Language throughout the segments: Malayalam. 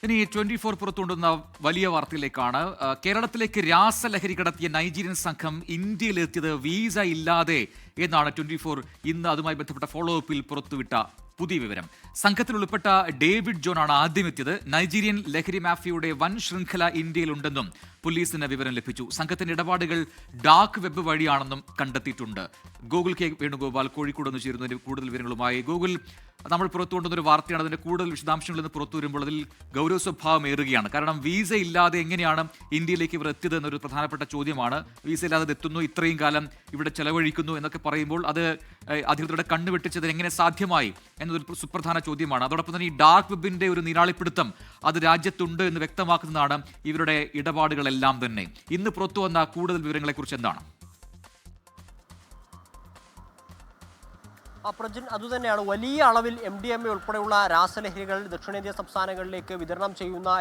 ഇനി 24 പുറത്തുകൊണ്ടുവന്ന വലിയ വാർത്തയിലേക്കാണ്. കേരളത്തിലേക്ക് രാസലഹരി കടത്തിയ നൈജീരിയൻ സംഘം ഇന്ത്യയിലെത്തിയത് വീസ ഇല്ലാതെ എന്നാണ് 24 ഇന്ന് അതുമായി ബന്ധപ്പെട്ട ഫോളോ അപ്പിൽ പുറത്തുവിട്ട പുതിയ വിവരം. സംഘത്തിൽ ഉൾപ്പെട്ട ഡേവിഡ് ജോൺ ആണ് ആദ്യം എത്തിയത്. നൈജീരിയൻ ലഹരി മാഫിയയുടെ വൻ ശൃംഖല ഇന്ത്യയിലുണ്ടെന്നും പോലീസിന് വിവരം ലഭിച്ചു. സംഘത്തിന്റെ ഇടപാടുകൾ ഡാർക്ക് വെബ് വഴിയാണെന്നും കണ്ടെത്തിയിട്ടുണ്ട്. ഗൂഗിൾ കെ വേണുഗോപാൽ കോഴിക്കോട് നിന്ന് ചേരുന്നതിന് കൂടുതൽ വിവരങ്ങളുമായി. ഗൂഗിൾ, നമ്മൾ പുറത്തുകൊണ്ടുവന്നൊരു വാർത്തയാണ്. അതിന്റെ കൂടുതൽ വിശദാംശങ്ങളിൽ നിന്ന് പുറത്തു വരുമ്പോൾ അതിൽ ഗൗരവ സ്വഭാവം ഏറുകയാണ്. കാരണം വീസ ഇല്ലാതെ എങ്ങനെയാണ് ഇന്ത്യയിലേക്ക് ഇവർ എത്തിയത് എന്നൊരു പ്രധാനപ്പെട്ട ചോദ്യമാണ്. വീസ ഇല്ലാതെ എത്തുന്നു, ഇത്രയും കാലം ഇവിടെ ചെലവഴിക്കുന്നു എന്നൊക്കെ പറയുമ്പോൾ അത് അധികൃതരുടെ കണ്ണുവെട്ടിച്ചത് എങ്ങനെ സാധ്യമായി എന്നതൊരു സുപ്രധാന ചോദ്യമാണ്. അതോടൊപ്പം തന്നെ ഈ ഡാർക്ക് വെബിന്റെ ഒരു നീരാളിപ്പിടുത്തം അത് രാജ്യത്തുണ്ട് എന്ന് വ്യക്തമാക്കുന്നതാണ് ഇവരുടെ ഇടപാടുകളെല്ലാം തന്നെ. ഇന്ന് പുറത്തു വന്ന കൂടുതൽ വിവരങ്ങളെക്കുറിച്ച് എന്താണ്? പ്രജിൻ, അതുതന്നെയാണ്. വലിയ അളവിൽ MDMA ഉൾപ്പെടെയുള്ള രാസലഹരികൾ ദക്ഷിണേന്ത്യൻ സംസ്ഥാനങ്ങളിലേക്ക് വിതരണം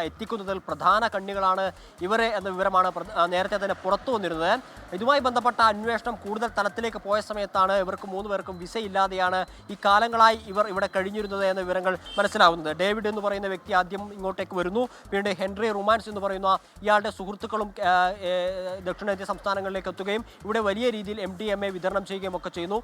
എത്തിക്കുന്നതിൽ പ്രധാന കണ്ണികളാണ് ഇവരെ എന്ന വിവരമാണ് നേരത്തെ തന്നെ പുറത്തു വന്നിരുന്നത്. ഇതുമായി ബന്ധപ്പെട്ട അന്വേഷണം കൂടുതൽ തലത്തിലേക്ക് പോയ സമയത്താണ് ഇവർക്ക് 3 പേർക്കും വിസ ഇല്ലാതെയാണ് ഈ കാലങ്ങളായി ഇവർ ഇവിടെ കഴിഞ്ഞിരുന്നത് എന്ന വിവരങ്ങൾ മനസ്സിലാവുന്നത്. ഡേവിഡ് എന്ന് പറയുന്ന വ്യക്തി ആദ്യം ഇങ്ങോട്ടേക്ക് വരുന്നു. പിന്നീട് ഹെൻറി റുമാൻസ് എന്ന് പറയുന്ന ഇയാളുടെ സുഹൃത്തുക്കളും ദക്ഷിണേന്ത്യൻ സംസ്ഥാനങ്ങളിലേക്ക് എത്തുകയും ഇവിടെ വലിയ രീതിയിൽ MDMA വിതരണം ചെയ്യുകയും ഒക്കെ ചെയ്യുന്നു.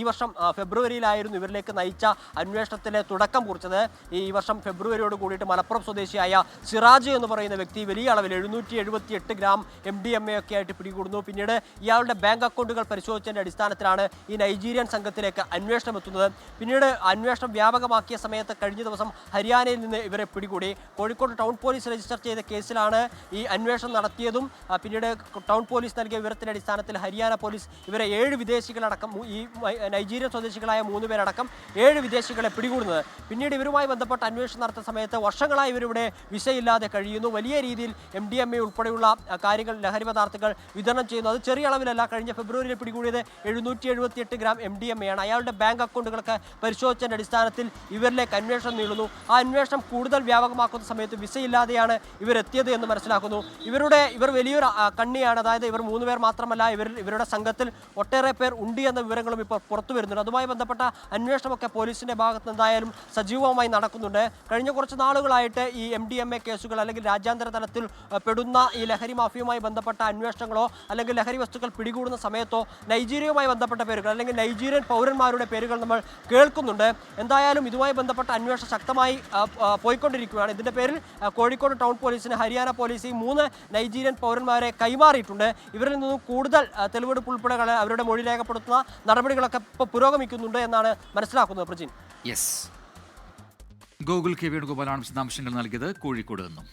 ഈ വർഷം ഫെബ്രുവരിയിലായിരുന്നു ഇവരിലേക്ക് നയിച്ച അന്വേഷണത്തിന് തുടക്കം കുറിച്ചത്. ഈ വർഷം ഫെബ്രുവരിയോട് കൂടിയിട്ട് മലപ്പുറം സ്വദേശിയായ സിറാജ് എന്ന് പറയുന്ന വ്യക്തി വലിയ അളവിൽ 778 ഗ്രാം MDMA ഒക്കെ ആയിട്ട് പിടികൂടുന്നു. പിന്നീട് ഇയാളുടെ ബാങ്ക് അക്കൗണ്ടുകൾ പരിശോധിച്ചതിൻ്റെ അടിസ്ഥാനത്തിലാണ് ഈ നൈജീരിയൻ സംഘത്തിലേക്ക് അന്വേഷണം എത്തുന്നത്. പിന്നീട് അന്വേഷണം വ്യാപകമാക്കിയ സമയത്ത് കഴിഞ്ഞ ദിവസം ഹരിയാനയിൽ നിന്ന് ഇവരെ പിടികൂടി. കോഴിക്കോട് ടൗൺ പോലീസ് രജിസ്റ്റർ ചെയ്ത കേസിലാണ് ഈ അന്വേഷണം നടത്തിയതും. പിന്നീട് ടൗൺ പോലീസ് നൽകിയ വിവരത്തിൻ്റെ അടിസ്ഥാനത്തിൽ ഹരിയാന പോലീസ് ഇവരെ 7 വിദേശികളടക്കം ഈ നൈജീരിയൻ സ്വദേശികളായ 3 പേരടക്കം 7 വിദേശികളെ പിടികൂടുന്നത്. പിന്നീട് ഇവരുമായി ബന്ധപ്പെട്ട അന്വേഷണം നടത്തുന്ന സമയത്ത് വർഷങ്ങളായി ഇവരിവിടെ വിസയില്ലാതെ കഴിയുന്നു. വലിയ രീതിയിൽ MDMA ഉൾപ്പെടെയുള്ള കാര്യങ്ങൾ, ലഹരി പദാർത്ഥങ്ങൾ വിതരണം ചെയ്യുന്നു. അത് ചെറിയ അളവിലല്ല. കഴിഞ്ഞ ഫെബ്രുവരിയിൽ പിടികൂടിയത് 778 ഗ്രാം MDMA ആണ്. അയാളുടെ ബാങ്ക് അക്കൗണ്ടുകളൊക്കെ പരിശോധിച്ചതിൻ്റെ അടിസ്ഥാനത്തിൽ ഇവരിലേക്ക് അന്വേഷണം നീളുന്നു. ആ അന്വേഷണം കൂടുതൽ വ്യാപകമാക്കുന്ന സമയത്ത് വിസയില്ലാതെയാണ് ഇവരെത്തിയത് എന്ന് മനസ്സിലാക്കുന്നു. ഇവർ വലിയൊരു കണ്ണിയാണ്. അതായത് ഇവർ 3 പേർ മാത്രമല്ല, ഇവരുടെ സംഘത്തിൽ ഒട്ടേറെ പേർ ഉണ്ട് എന്ന വിവരങ്ങളും ഇപ്പോൾ പുറത്തു വരുന്നുണ്ട്. അതുമായി ബന്ധപ്പെട്ട അന്വേഷണമൊക്കെ പോലീസിന്റെ ഭാഗത്ത് എന്തായാലും സജീവമായി നടക്കുന്നുണ്ട്. കഴിഞ്ഞ കുറച്ച് നാളുകളായിട്ട് ഈ MDMA കേസുകൾ അല്ലെങ്കിൽ രാജ്യാന്തര തലത്തിൽ പെടുന്ന ഈ ലഹരി മാഫിയുമായി ബന്ധപ്പെട്ട അന്വേഷണങ്ങളോ അല്ലെങ്കിൽ ലഹരി വസ്തുക്കൾ പിടികൂടുന്ന സമയത്തോ നൈജീരിയയുമായി ബന്ധപ്പെട്ട പേരുകൾ അല്ലെങ്കിൽ നൈജീരിയൻ പൗരന്മാരുടെ പേരുകൾ നമ്മൾ കേൾക്കുന്നുണ്ട്. എന്തായാലും ഇതുമായി ബന്ധപ്പെട്ട അന്വേഷണം ശക്തമായി പോയിക്കൊണ്ടിരിക്കുകയാണ്. ഇതിന്റെ പേരിൽ കോഴിക്കോട് ടൗൺ പോലീസിന് ഹരിയാന പോലീസ് ഈ 3 നൈജീരിയൻ പൗരന്മാരെ കൈമാറിയിട്ടുണ്ട്. ഇവരിൽ നിന്നും കൂടുതൽ തെളിവെടുപ്പ് ഉൾപ്പെടെ അവരുടെ മൊഴി രേഖപ്പെടുത്തുന്ന നടപടികളൊക്കെ ഇപ്പോൾ പുരോഗമിക്കുന്നുണ്ട് എന്നാണ് മനസ്സിലാക്കുന്നത്. പ്രജിൻ, യെസ്, ഗൂഗിൾ കെ വേണുഗോപാലാണ് വിശദാംശങ്ങൾ നൽകിയത് കോഴിക്കോട് നിന്നും.